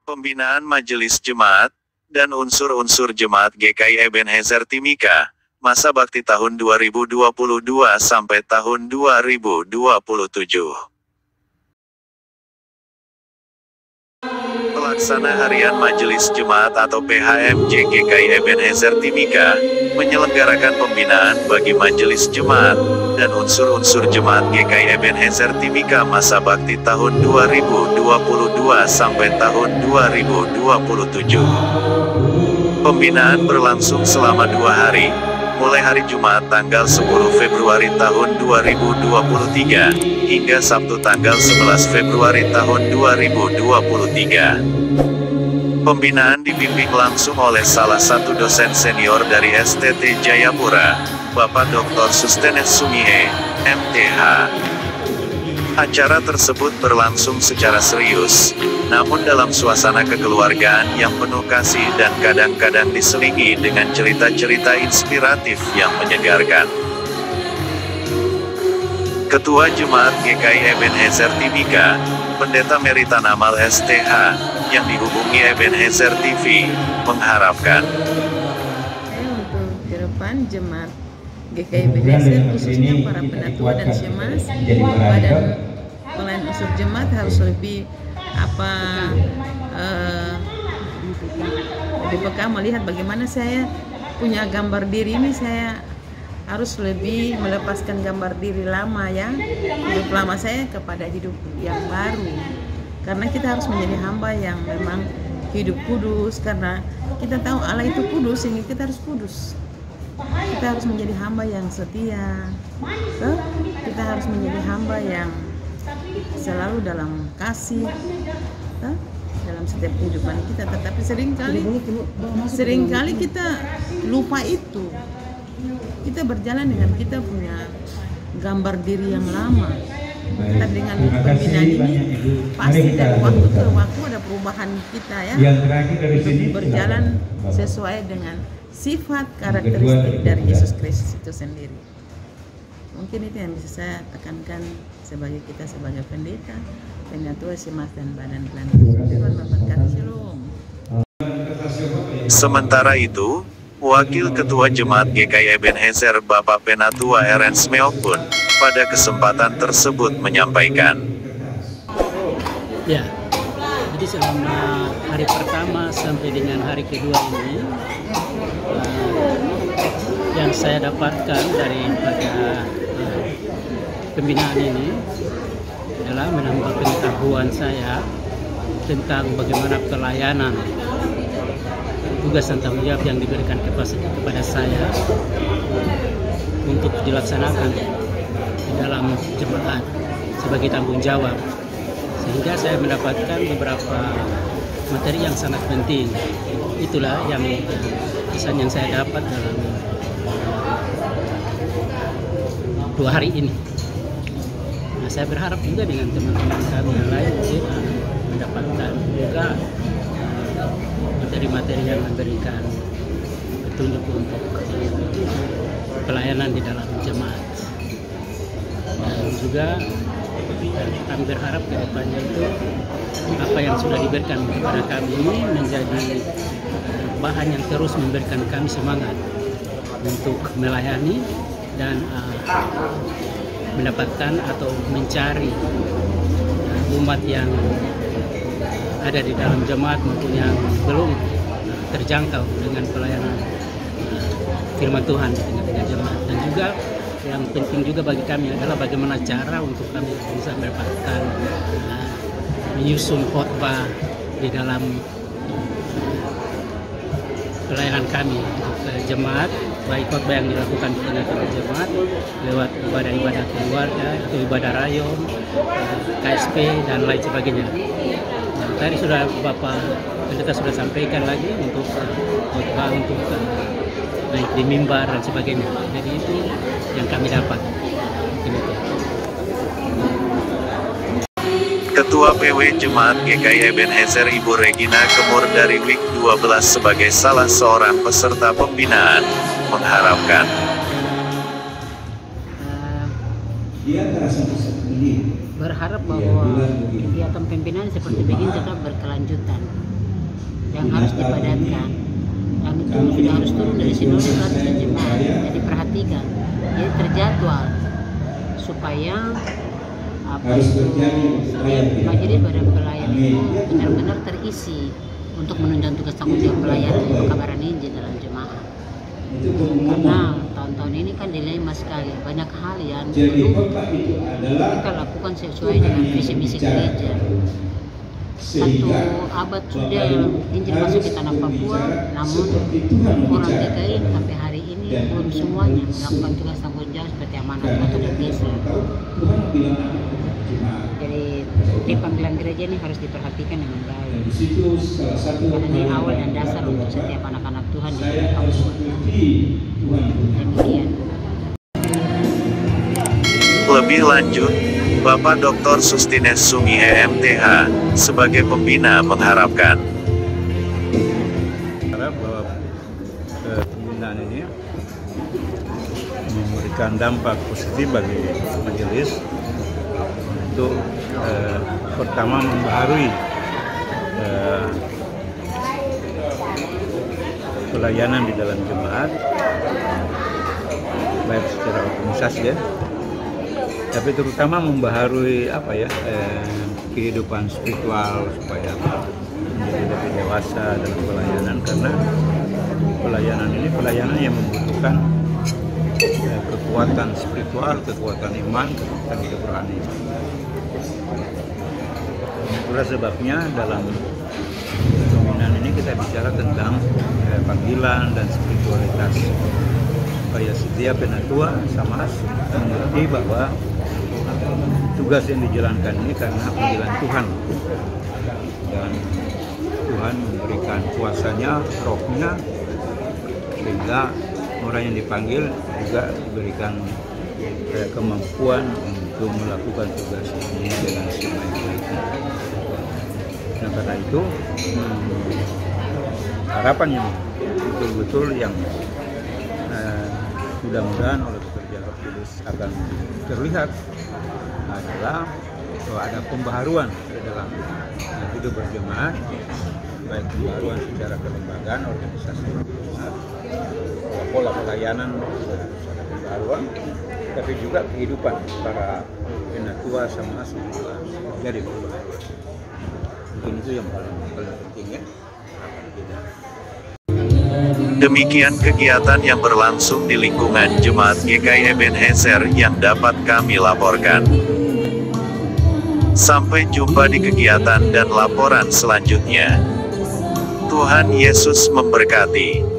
Pembinaan Majelis Jemaat, dan unsur-unsur Jemaat GKI Ebenezer Timika, masa bakti tahun 2022 sampai tahun 2027. Pelaksana Harian Majelis Jemaat atau PHMJ GKI Ebenezer Timika, menyelenggarakan pembinaan bagi Majelis Jemaat, dan unsur-unsur Jemaat GKI Ebenezer Timika masa bakti tahun 2022 sampai tahun 2027. Pembinaan berlangsung selama 2 hari, mulai hari Jumat tanggal 10 Februari tahun 2023, hingga Sabtu tanggal 11 Februari tahun 2023. Pembinaan dibimbing langsung oleh salah satu dosen senior dari STT Jayapura, Bapak Dr. Sustenes Sumihe, MTH. Acara tersebut berlangsung secara serius, namun dalam suasana kekeluargaan yang penuh kasih dan kadang-kadang diselingi dengan cerita-cerita inspiratif yang menyegarkan. Ketua Jemaat GKI Ebenezer Timika, Pendeta Meritan Amal STH, yang dihubungi Ebenezer TV, mengharapkan untuk ke depan Jemaat GKI Ebenezer, khususnya para penatua dan syemasi, badan pelayan unsur jemaat harus lebih lebih peka melihat bagaimana saya punya gambar diri ini. Saya harus lebih melepaskan gambar diri lama ya, hidup lama saya kepada hidup yang baru, karena kita harus menjadi hamba yang memang hidup kudus, karena kita tahu Allah itu kudus, sehingga kita harus kudus. Kita harus menjadi hamba yang setia, kita harus menjadi hamba yang selalu dalam kasih dalam setiap kehidupan kita. Tetapi seringkali kita lupa itu. Kita berjalan dengan kita punya gambar diri yang lama. Tapi dengan pembinaan ini pasti dari waktu ke waktu ada perubahan kita ya, untuk berjalan sesuai dengan sifat karakteristik dari Yesus Kristus itu sendiri. Mungkin itu yang bisa saya tekankan sebagai kita sebagai pendeta, penatua, syemasi dan badan pelayanan. Tuhan memberkati. Shalom. Sementara itu, Wakil Ketua Jemaat GKI Ebenezer Bapak Penatua Ernst Meok pun, pada kesempatan tersebut menyampaikan. Ya, jadi selama hari pertama sampai dengan hari kedua ini, yang saya dapatkan daripada pembinaan ini adalah menambah pengetahuan saya tentang bagaimana pelayanan, tugas dan tanggung jawab yang diberikan kepada saya untuk dilaksanakan di dalam jemaat sebagai tanggung jawab, sehingga saya mendapatkan beberapa materi yang sangat penting. Itulah yang pesan yang saya dapat dalam 2 hari ini. Nah, saya berharap juga dengan teman-teman kami yang lain mendapatkan juga materi-materi yang memberikan petunjuk untuk pelayanan di dalam jemaat. Dan juga kami berharap ke depannya itu apa yang sudah diberikan kepada kami ini menjadi bahan yang terus memberikan kami semangat untuk melayani dan mendapatkan atau mencari umat yang ada di dalam jemaat maupun yang belum terjangkau dengan pelayanan firman Tuhan di tengah-tengah jemaat. Dan juga yang penting juga bagi kami adalah bagaimana cara untuk kami bisa mendapatkan menyusun khotbah di dalam pelayanan kami untuk jemaat, baik khotbah yang dilakukan di tengah-tengah jemaat lewat ibadah-ibadah keluarga atau ibadah rayon, KSP dan lain sebagainya. Tadi sudah Bapak Pendeta sudah sampaikan lagi untuk khotbah untuk baik di mimbar dan sebagainya. Jadi itu yang kami dapat. Ketua PW Jemaat GKI Ebenezer Ibu Regina Kemur dari WIK 12 sebagai salah seorang peserta pembinaan, mengharapkan berharap bahwa kegiatan pembinaan seperti begini tetap berkelanjutan. yang harus dipadatkan, dan itu sudah harus turun dari sinode ratusan jemaat. Jadi perhatikan, jadi terjadwal supaya majelis badan pelayan itu benar-benar terisi untuk menunjang tugas tanggung jawab pelayanan pekabaran Injil dalam jemaat. Karena tahun-tahun ini kan dilema sekali, banyak hal yang dulu kita lakukan sesuai dengan visi misi gereja. 1 abad sudah Injil masuk ke tanah Papua, namun orang GKI sampai hari ini belum semuanya melakukan tugas tanggung jawab seperti amanat Tuhan dan Yesus. Jadi panggilan gereja ini harus diperhatikan dengan baik, karena ini awal dan dasar untuk setiap anak-anak Tuhan di tanah Papua. Demikian. Lebih lanjut, Bapak Dr. Sustines Sumi MTH, sebagai pembina mengharapkan bahwa pembinaan ini memberikan dampak positif bagi majelis untuk pertama membaharui pelayanan di dalam jemaat, baik secara organisasi ya, tapi terutama membaharui kehidupan spiritual supaya menjadi lebih dewasa dalam pelayanan, karena pelayanan ini pelayanan yang membutuhkan kekuatan spiritual, kekuatan iman, kekuatan keberanian. Itulah sebabnya dalam pembinaan ini kita bicara tentang panggilan dan spiritualitas, supaya setiap penatua sama mengerti bahwa tugas yang dijalankan ini karena panggilan Tuhan, dan Tuhan memberikan kuasanya, rohnya, sehingga orang yang dipanggil juga diberikan kemampuan untuk melakukan tugas ini dengan sebaik-baiknya. Nah, karena itu harapannya betul-betul yang mudah-mudahan oleh pekerjaan Roh Kudus akan terlihat adalah bahwa ada pembaharuan di dalam hidup berjemaat, baik pembaharuan secara kelembagaan, organisasi berjemaat, pola pelayanan secara pembaharuan, tapi juga kehidupan para penatua sama juga jadi pembaharuan. Mungkin itu yang paling penting ya. Demikian kegiatan yang berlangsung di lingkungan Jemaat GKI Ebenezer yang dapat kami laporkan. Sampai jumpa di kegiatan dan laporan selanjutnya. Tuhan Yesus memberkati.